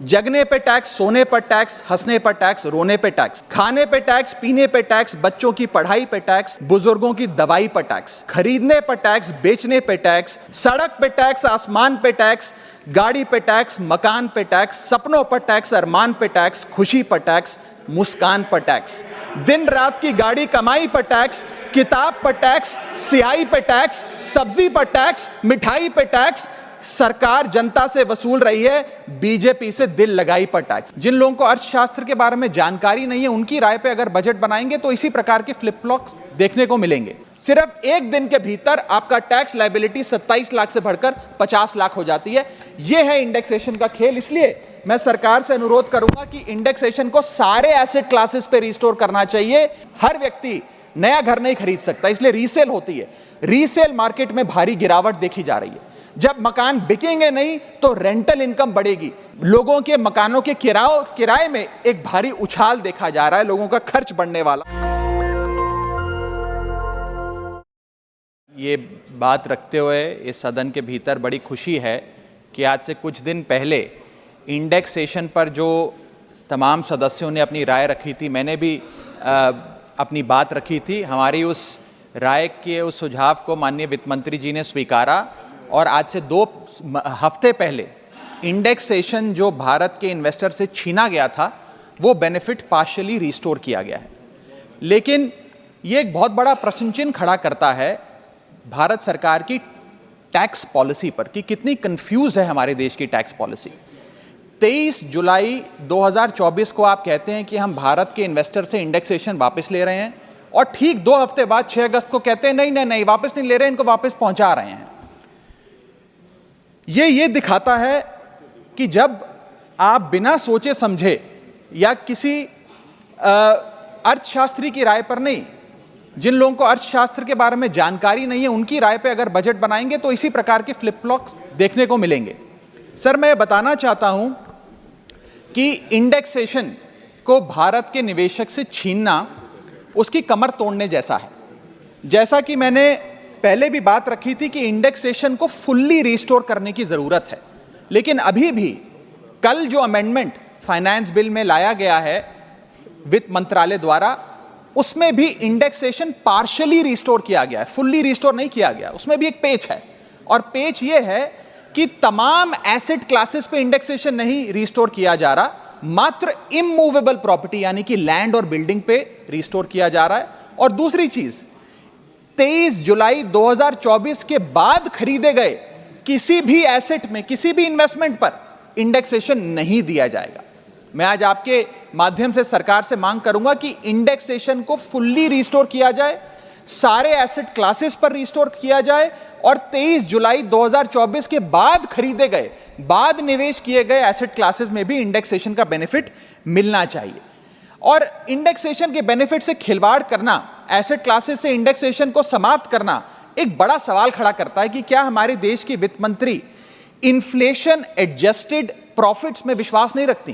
जगने पे टैक्स, सोने पर टैक्स, हंसने पर टैक्स, रोने पे टैक्स, खाने पे टैक्स, पीने पे टैक्स, बच्चों की पढ़ाई पे टैक्स, बुजुर्गों की दवाई पर टैक्स, खरीदने पर टैक्स, बेचने पे टैक्स, सड़क पे टैक्स, आसमान पे टैक्स, गाड़ी पे टैक्स, मकान पे टैक्स, सपनों पर टैक्स, अरमान पे टैक्स, खुशी पर टैक्स, मुस्कान पर टैक्स, दिन रात की गाड़ी कमाई पर टैक्स, किताब पर टैक्स, सियाही पर टैक्स, सब्जी पर टैक्स, मिठाई पर टैक्स। सरकार जनता से वसूल रही है बीजेपी से दिल लगाई पर टैक्स। जिन लोगों को अर्थशास्त्र के बारे में जानकारी नहीं है, उनकी राय पे अगर बजट बनाएंगे तो इसी प्रकार के फ्लिप फ्लॉप्स देखने को मिलेंगे। सिर्फ एक दिन के भीतर आपका टैक्स लायबिलिटी 27 लाख से बढ़कर 50 लाख हो जाती है। यह है इंडेक्सेशन का खेल। इसलिए मैं सरकार से अनुरोध करूंगा कि इंडेक्सेशन को सारे एसेट क्लासेस पे रिस्टोर करना चाहिए। हर व्यक्ति नया घर नहीं खरीद सकता, इसलिए रीसेल होती है। रीसेल मार्केट में भारी गिरावट देखी जा रही है। जब मकान बिकेंगे नहीं तो रेंटल इनकम बढ़ेगी। लोगों के मकानों के किराए में एक भारी उछाल देखा जा रहा है, लोगों का खर्च बढ़ने वाला। ये बात रखते हुए इस सदन के भीतर बड़ी खुशी है कि आज से कुछ दिन पहले इंडेक्सेशन पर जो तमाम सदस्यों ने अपनी राय रखी थी, मैंने भी अपनी बात रखी थी। हमारी उस राय के उस सुझाव को माननीय वित्त मंत्री जी ने स्वीकारा और आज से 2 हफ्ते पहले इंडेक्सेशन जो भारत के इन्वेस्टर से छीना गया था, वो बेनिफिट पार्शियली रिस्टोर किया गया है। लेकिन ये एक बहुत बड़ा प्रश्न चिन्ह खड़ा करता है भारत सरकार की टैक्स पॉलिसी पर कि कितनी कंफ्यूज है हमारे देश की टैक्स पॉलिसी। 23 जुलाई 2024 को आप कहते हैं कि हम भारत के इन्वेस्टर से इंडेक्सेशन वापस ले रहे हैं और ठीक 2 हफ्ते बाद 6 अगस्त को कहते हैं नहीं वापस नहीं ले रहे, इनको वापस पहुंचा रहे हैं। ये दिखाता है कि जब आप बिना सोचे समझे या किसी अर्थशास्त्री की राय पर नहीं, जिन लोगों को अर्थशास्त्र के बारे में जानकारी नहीं है, उनकी राय पे अगर बजट बनाएंगे तो इसी प्रकार के फ्लिप फ्लॉप्स देखने को मिलेंगे। सर, मैं बताना चाहता हूं कि इंडेक्सेशन को भारत के निवेशक से छीनना उसकी कमर तोड़ने जैसा है। जैसा कि मैंने पहले भी बात रखी थी कि इंडेक्सेशन को फुल्ली रिस्टोर करने की जरूरत है, लेकिन अभी भी कल जो अमेंडमेंट फाइनेंस बिल में लाया गया है वित्त मंत्रालय द्वारा, उसमें भी इंडेक्सेशन पार्शियली रिस्टोर किया गया है, फुल्ली रिस्टोर नहीं किया गया। उसमें भी एक पेच है और पेच ये है कि तमाम एसेट क्लासेस पे इंडेक्सेशन नहीं रिस्टोर किया जा रहा, मात्र इमूवेबल प्रॉपर्टी यानी कि लैंड और बिल्डिंग पे रिस्टोर किया जा रहा है। और दूसरी चीज, 23 जुलाई 2024 के बाद खरीदे गए किसी भी एसेट में, किसी भी इन्वेस्टमेंट पर इंडेक्सेशन नहीं दिया जाएगा। मैं आज आपके माध्यम से सरकार से मांग करूंगा कि इंडेक्सेशन को फुल्ली रिस्टोर किया जाए, सारे एसेट क्लासेस पर रिस्टोर किया जाए और 23 जुलाई 2024 के बाद खरीदे गए, बाद निवेश किए गए एसेट क्लासेस में भी इंडेक्सेशन का बेनिफिट मिलना चाहिए। और इंडेक्सेशन के बेनिफिट से खिलवाड़ करना, एसेट क्लासेस से इंडेक्सेशन को समाप्त करना एक बड़ा सवाल खड़ा करता है कि क्या हमारे देश की वित्त मंत्री इन्फ्लेशन एडजस्टेड प्रॉफिट्स में विश्वास नहीं रखती?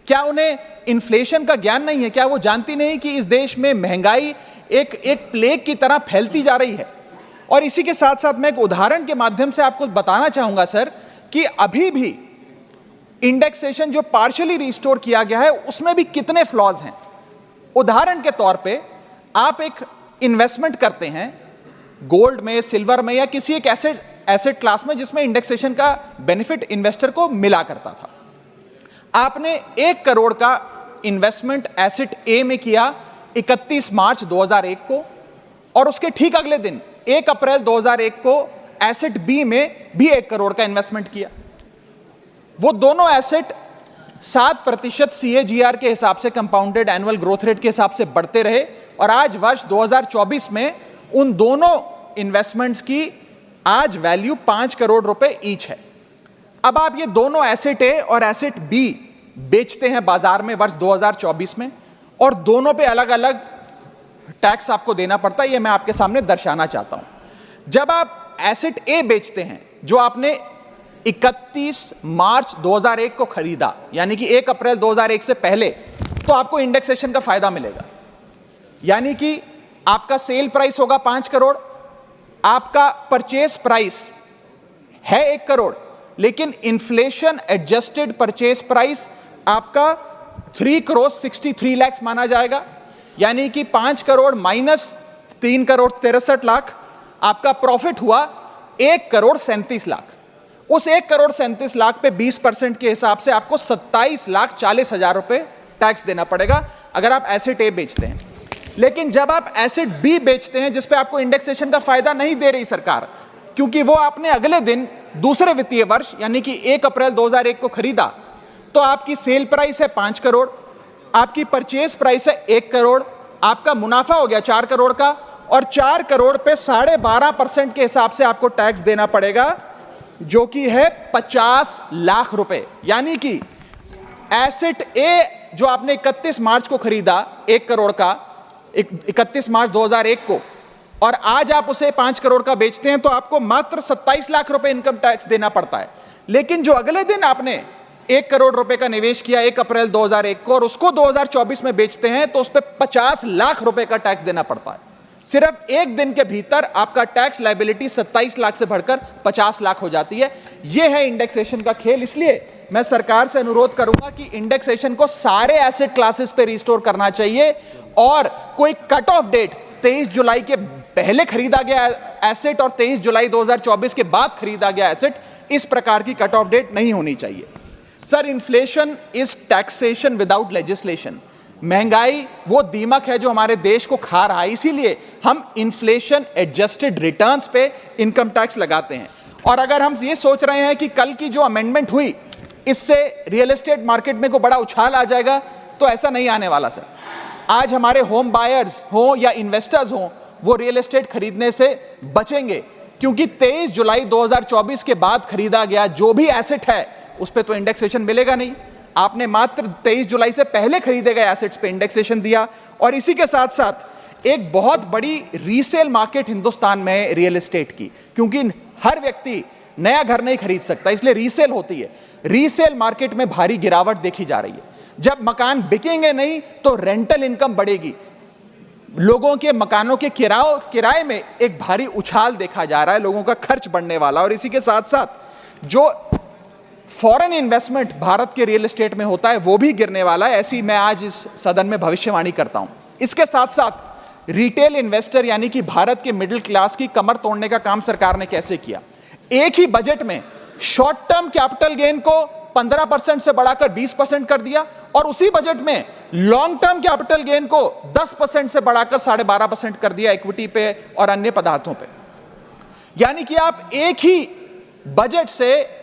क्या उन्हें इन्फ्लेशन का ज्ञान नहीं है? क्या वो जानती नहीं कि इस देश में महंगाई एक प्लेग की तरह फैलती जा रही है? और इसी के साथ साथ मैं एक उदाहरण के माध्यम से आपको बताना चाहूंगा सर कि अभी भी इंडेक्सेशन जो पार्शियली रिस्टोर किया गया है उसमें भी कितने फ्लॉज हैं। उदाहरण के तौर पे आप एक इन्वेस्टमेंट करते हैं गोल्ड में, सिल्वर में या किसी एक एसेट क्लास में जिसमें इंडेक्सेशन का बेनिफिट इन्वेस्टर को मिला करता था। आपने 1 करोड़ का इन्वेस्टमेंट एसेट ए में किया 31 मार्च 2001 को और उसके ठीक अगले दिन 1 अप्रैल 2001 को एसेट बी में भी 1 करोड़ का इन्वेस्टमेंट किया। वो दोनों एसेट 7% CAGR के हिसाब से, कंपाउंडेड एनुअल ग्रोथ रेट के हिसाब से बढ़ते रहे और आज वर्ष 2024 में उन दोनों इन्वेस्टमेंट्स की आज वैल्यू 5 करोड़ रुपए ईच है। अब आप ये दोनों एसेट ए और एसेट बी बेचते हैं बाजार में वर्ष 2024 में और दोनों पे अलग अलग टैक्स आपको देना पड़ता है। ये मैं आपके सामने दर्शाना चाहता हूं। जब आप एसेट ए बेचते हैं जो आपने 31 मार्च 2001 को खरीदा, यानी कि 1 अप्रैल 2001 से पहले, तो आपको इंडेक्सेशन का फायदा मिलेगा। यानी कि आपका सेल प्राइस होगा 5 करोड़, आपका परचेस प्राइस है 1 करोड़, लेकिन इन्फ्लेशन एडजस्टेड परचेज प्राइस आपका 3 करोड़ 63 लाख माना जाएगा, यानी कि 5 करोड़ माइनस 3 करोड़ 63 लाख आपका प्रॉफिट हुआ 1 करोड़ 37 लाख। उस 1 करोड़ 37 लाख पे 20% के हिसाब से आपको 27 लाख 40 हजार रुपए टैक्स देना पड़ेगा अगर आप एसेट ए बेचते हैं। लेकिन जब आप एसेट बी बेचते हैं, जिसपे आपको इंडेक्सेशन का फायदा नहीं दे रही सरकार, क्योंकि वो आपने अगले दिन दूसरे वित्तीय वर्ष यानी कि 1 अप्रैल 2001 को खरीदा, तो आपकी सेल प्राइस है 5 करोड़, आपकी परचेज प्राइस है 1 करोड़, आपका मुनाफा हो गया 4 करोड़ का, और 4 करोड़ पे 12.5% के हिसाब से आपको टैक्स देना पड़ेगा, जो कि है 50 लाख रुपए। यानी कि एसेट ए जो आपने 31 मार्च को खरीदा 1 करोड़ का, 31 मार्च 2001 को, और आज आप उसे 5 करोड़ का बेचते हैं, तो आपको मात्र 27 लाख रुपए इनकम टैक्स देना पड़ता है। लेकिन जो अगले दिन आपने 1 करोड़ रुपए का निवेश किया 1 अप्रैल 2001 को, और उसको 2024 में बेचते हैं, तो उस पर 50 लाख रुपए का टैक्स देना पड़ता है। सिर्फ एक दिन के भीतर आपका टैक्स लायबिलिटी 27 लाख से बढ़कर 50 लाख हो जाती है। यह है इंडेक्सेशन का खेल। इसलिए मैं सरकार से अनुरोध करूंगा कि इंडेक्सेशन को सारे एसेट क्लासेस पे रिस्टोर करना चाहिए, और कोई कट ऑफ डेट 23 जुलाई के पहले खरीदा गया एसेट और 23 जुलाई 2024 के बाद खरीदा गया एसेट, इस प्रकार की कट ऑफ डेट नहीं होनी चाहिए। Sir, inflation is taxation without legislation. महंगाई वो दीमक है जो हमारे देश को खा रहा है, इसीलिए हम इन्फ्लेशन एडजस्टेड रिटर्न्स पे इनकम टैक्स लगाते हैं। और अगर हम ये सोच रहे हैं कि कल की जो अमेंडमेंट हुई इससे रियल एस्टेट मार्केट में को बड़ा उछाल आ जाएगा, तो ऐसा नहीं आने वाला सर। आज हमारे होम बायर्स हो या इन्वेस्टर्स हो, वो रियल एस्टेट खरीदने से बचेंगे, क्योंकि 23 जुलाई 2024 के बाद खरीदा गया जो भी एसेट है उस पर तो इंडेक्सेशन मिलेगा नहीं। आपने मात्र 23 जुलाई से पहले खरीदे गए एसेट्स पे इंडेक्सेशन दिया, और इसी के साथ साथ एक बहुत बड़ी रीसेल मार्केट हिंदुस्तान में रियल एस्टेट की, क्योंकि हर व्यक्ति नया घर नहीं खरीद सकता, इसलिए रीसेल होती है। रीसेल मार्केट में भारी गिरावट देखी जा रही है। जब मकान बिकेंगे नहीं तो रेंटल इनकम बढ़ेगी, लोगों के मकानों के किराए में एक भारी उछाल देखा जा रहा है, लोगों का खर्च बढ़ने वाला। और इसी के साथ साथ जो फॉरेन इन्वेस्टमेंट भारत के रियल एस्टेट में होता है वो भी गिरने वाला है, ऐसी मैं आज इस सदन में भविष्यवाणी करता हूं। इसके साथ साथ रिटेल इन्वेस्टर यानी कि भारत के मिडिल क्लास की कमर तोड़ने का काम सरकार ने कैसे किया। एक ही बजट में शॉर्ट टर्म कैपिटल गेन को 15% से बढ़ाकर 20% कर दिया, और उसी बजट में लॉन्ग टर्म कैपिटल गेन को 10% से बढ़ाकर 12.5% कर दिया इक्विटी पे और अन्य पदार्थों पे। यानी कि आप एक ही बजट से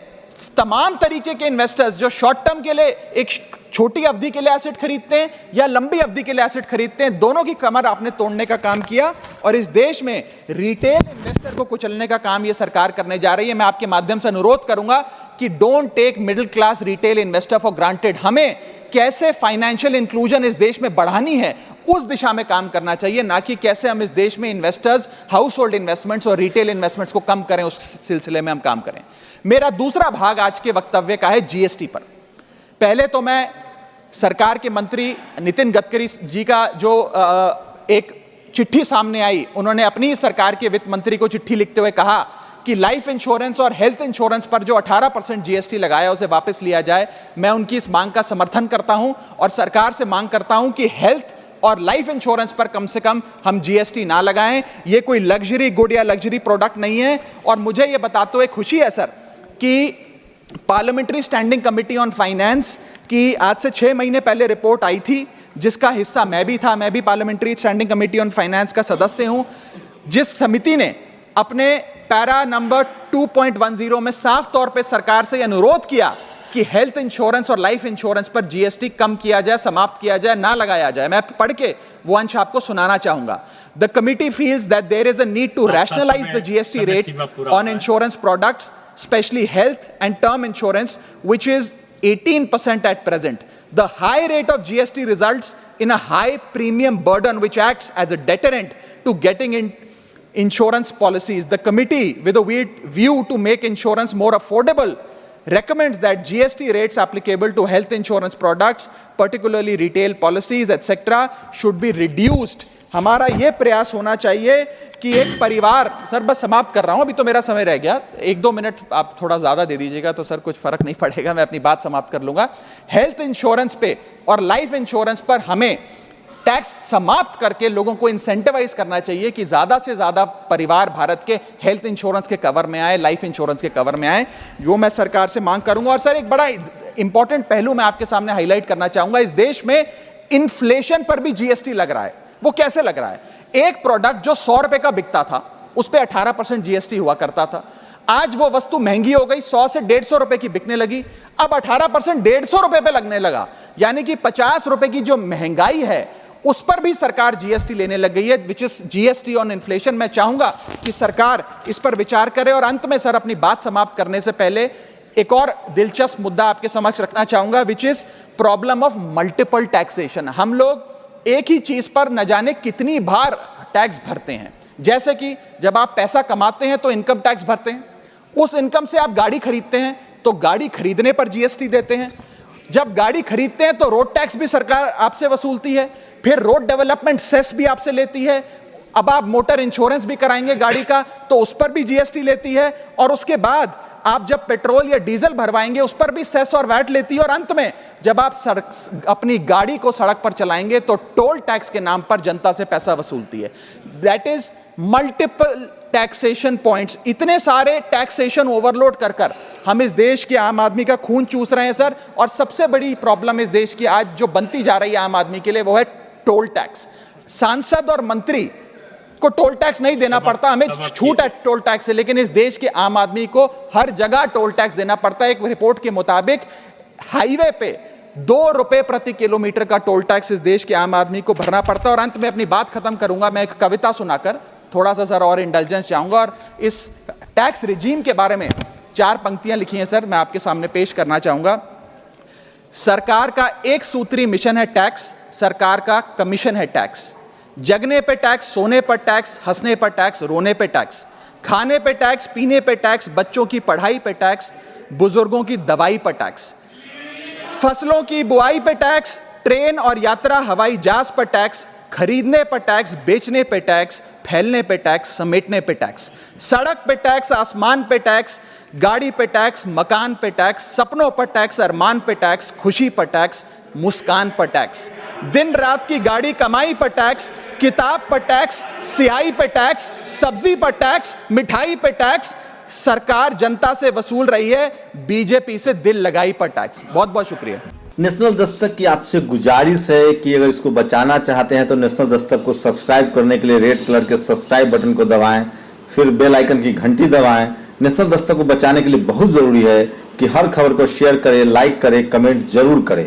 तमाम तरीके के इन्वेस्टर्स जो शॉर्ट टर्म के लिए एक छोटी अवधि के लिए एसेट खरीदते हैं या लंबी अवधि के लिए एसेट खरीदते हैं, दोनों की कमर आपने तोड़ने का काम किया, और इस देश में रिटेल इन्वेस्टर को कुचलने का काम यह सरकार करने जा रही है। मैं आपके माध्यम से अनुरोध करूंगा कि don't take middle class retail investor for granted. हमें कैसे फाइनेंशियल इंक्लूजन इस देश में बढ़ानी है उस दिशा में काम करना चाहिए, ना कि कैसे हम इस देश में इन्वेस्टर्स, हाउस होल्ड इन्वेस्टमेंट्स और रिटेल इन्वेस्टमेंट्स को कम करें, उस सिलसिले में हम काम करें। मेरा दूसरा भाग आज के वक्तव्य का है जीएसटी पर। पहले तो मैं सरकार के मंत्री नितिन गडकरी जी का जो एक चिट्ठी सामने आई, उन्होंने अपनी सरकार के वित्त मंत्री को चिट्ठी लिखते हुए कहा कि लाइफ इंश्योरेंस और हेल्थ इंश्योरेंस पर जो 18% जीएसटी लगाया उसे वापस लिया जाए। मैं उनकी इस मांग का समर्थन करता हूं और सरकार से मांग करता हूं कि हेल्थ और लाइफ इंश्योरेंस पर कम से कम हम जीएसटी ना लगाएं। ये कोई लग्जरी गुड या लग्जरी प्रोडक्ट नहीं है। और मुझे ये बताते हुए खुशी है सर कि parliamentary standing committee on finance की आज से 6 महीने पहले रिपोर्ट आई थी, जिसका हिस्सा मैं भी था। मैं भी parliamentary standing committee on finance का सदस्य हूं, जिस समिति ने अपने पैरा नंबर 2.10 में साफ तौर पे सरकार से अनुरोध किया कि हेल्थ इंश्योरेंस और लाइफ इंश्योरेंस पर जीएसटी कम किया जाए, समाप्त किया जाए, ना लगाया जाए। मैं पढ़ के वो अंश आपको सुनाना चाहूंगा। The committee feels that there is a need to rationalise the GST rate on insurance products, especially health and term insurance, which is 18% at present. The high rate of GST results in a high premium burden which acts as a deterrent to getting in insurance policies. The committee, with a view to make insurance more affordable, recommends that GST rates applicable to health insurance products, particularly retail policies, etc., should be reduced हमारा यह प्रयास होना चाहिए कि एक परिवार, sir बस समाप्त कर रहा हूं, अभी तो मेरा समय रह गया, 1-2 मिनट आप थोड़ा ज्यादा दे दीजिएगा तो सर कुछ फर्क नहीं पड़ेगा, मैं अपनी बात समाप्त कर लूंगा। हेल्थ इंश्योरेंस पे और लाइफ इंश्योरेंस पर हमें टैक्स समाप्त करके लोगों को इंसेंटिवाइज करना चाहिए कि ज्यादा से ज्यादा परिवार भारत के हेल्थ इंश्योरेंस के कवर में आए, लाइफ इंश्योरेंस के कवर में आए, जो मैं सरकार से मांग करूंगा। और सर एक बड़ा इंपॉर्टेंट पहलू मैं आपके सामने हाईलाइट करना चाहूंगा, इस देश में इन्फ्लेशन पर भी जीएसटी लग रहा है। वो कैसे लग रहा है? एक प्रोडक्ट जो 100 रुपए का बिकता था उस पर 18% जीएसटी हुआ करता था, आज वो वस्तु महंगी हो गई, 100 से 150 रुपए की बिकने लगी, अब 18% 150 रुपए पे लगने लगा, यानी कि 50 रुपए की जो महंगाई है उस पर भी सरकार जीएसटी लेने लग गई है, which is GST on inflation. मैं चाहूंगा कि सरकार इस पर विचार करे। और अंत में सर अपनी बात समाप्त करने से पहले एक और दिलचस्प मुद्दा आपके समक्ष रखना चाहूंगा, which is problem of multiple taxation. हम लोग एक ही चीज पर न जाने कितनी बार टैक्स भरते हैं। जैसे कि जब आप पैसा कमाते हैं तो इनकम टैक्स भरते हैं, उस इनकम से आप गाड़ी खरीदते हैं तो गाड़ी खरीदने पर जीएसटी देते हैं, जब गाड़ी खरीदते हैं तो रोड टैक्स भी सरकार आपसे वसूलती है, फिर रोड डेवलपमेंट सेस भी आपसे लेती है, अब आप मोटर इंश्योरेंस भी कराएंगे गाड़ी का तो उस पर भी जीएसटी लेती है, और उसके बाद आप जब पेट्रोल या डीजल भरवाएंगे उस पर भी सेस और वैट लेती है, और अंत में जब आप अपनी गाड़ी को सड़क पर चलाएंगे तो टोल टैक्स के नाम पर जनता से पैसा वसूलती है। That is multiple taxation points. इतने सारे टैक्सेशन ओवरलोड कर कर हम इस देश के आम आदमी का खून चूस रहे हैं सर। और सबसे बड़ी प्रॉब्लम इस देश की आज जो बनती जा रही है आम आदमी के लिए वो है टोल टैक्स। सांसद और मंत्री को टोल टैक्स नहीं देना पड़ता, हमें छूट है टोल टैक्स से, लेकिन इस देश के आम आदमी को हर जगह टोल टैक्स देना पड़ता है। एक रिपोर्ट के मुताबिक हाईवे पे 2 रुपए प्रति किलोमीटर का टोल टैक्स इस देश के आम आदमी को भरना पड़ता है। और अंत में अपनी बात खत्म करूंगा मैं एक कविता सुनाकर, थोड़ा सा सर और इंडल्जेंस चाहूंगा। और इस टैक्स रिजीम के बारे में 4 पंक्तियां लिखी हैं सर, मैं आपके सामने पेश करना चाहूंगा। सरकार का एक सूत्री मिशन है टैक्स, सरकार का कमीशन है टैक्स। जगने पे टैक्स, सोने पर टैक्स, हंसने पर टैक्स, रोने पे टैक्स, खाने पे टैक्स, पीने पे टैक्स, बच्चों की पढ़ाई पे टैक्स, बुजुर्गों की दवाई पर टैक्स, फसलों की बुआई पे टैक्स, ट्रेन और यात्रा हवाई जहाज पर टैक्स, खरीदने पर टैक्स, बेचने पे टैक्स, फैलने पे टैक्स, समेटने पे टैक्स, सड़क पे टैक्स, आसमान पे टैक्स, गाड़ी पे टैक्स, मकान पे टैक्स, सपनों पर टैक्स, अरमान पे टैक्स, खुशी पर टैक्स, मुस्कान पर टैक्स, दिन रात की गाड़ी कमाई पर टैक्स, किताब पर टैक्स, सियाही पे टैक्स, सब्जी पर टैक्स, मिठाई पे टैक्स। सरकार जनता से वसूल रही है बीजेपी से दिल लगाई पर टैक्स। बहुत बहुत शुक्रिया। नेशनल दस्तक की आपसे गुजारिश है कि अगर इसको बचाना चाहते हैं तो नेशनल दस्तक को सब्सक्राइब करने के लिए रेड कलर के सब्सक्राइब बटन को दबाएं, फिर बेल आइकन की घंटी दबाएं। नेशनल दस्तक को बचाने के लिए बहुत जरूरी है कि हर खबर को शेयर करें, लाइक करें, कमेंट जरूर करें।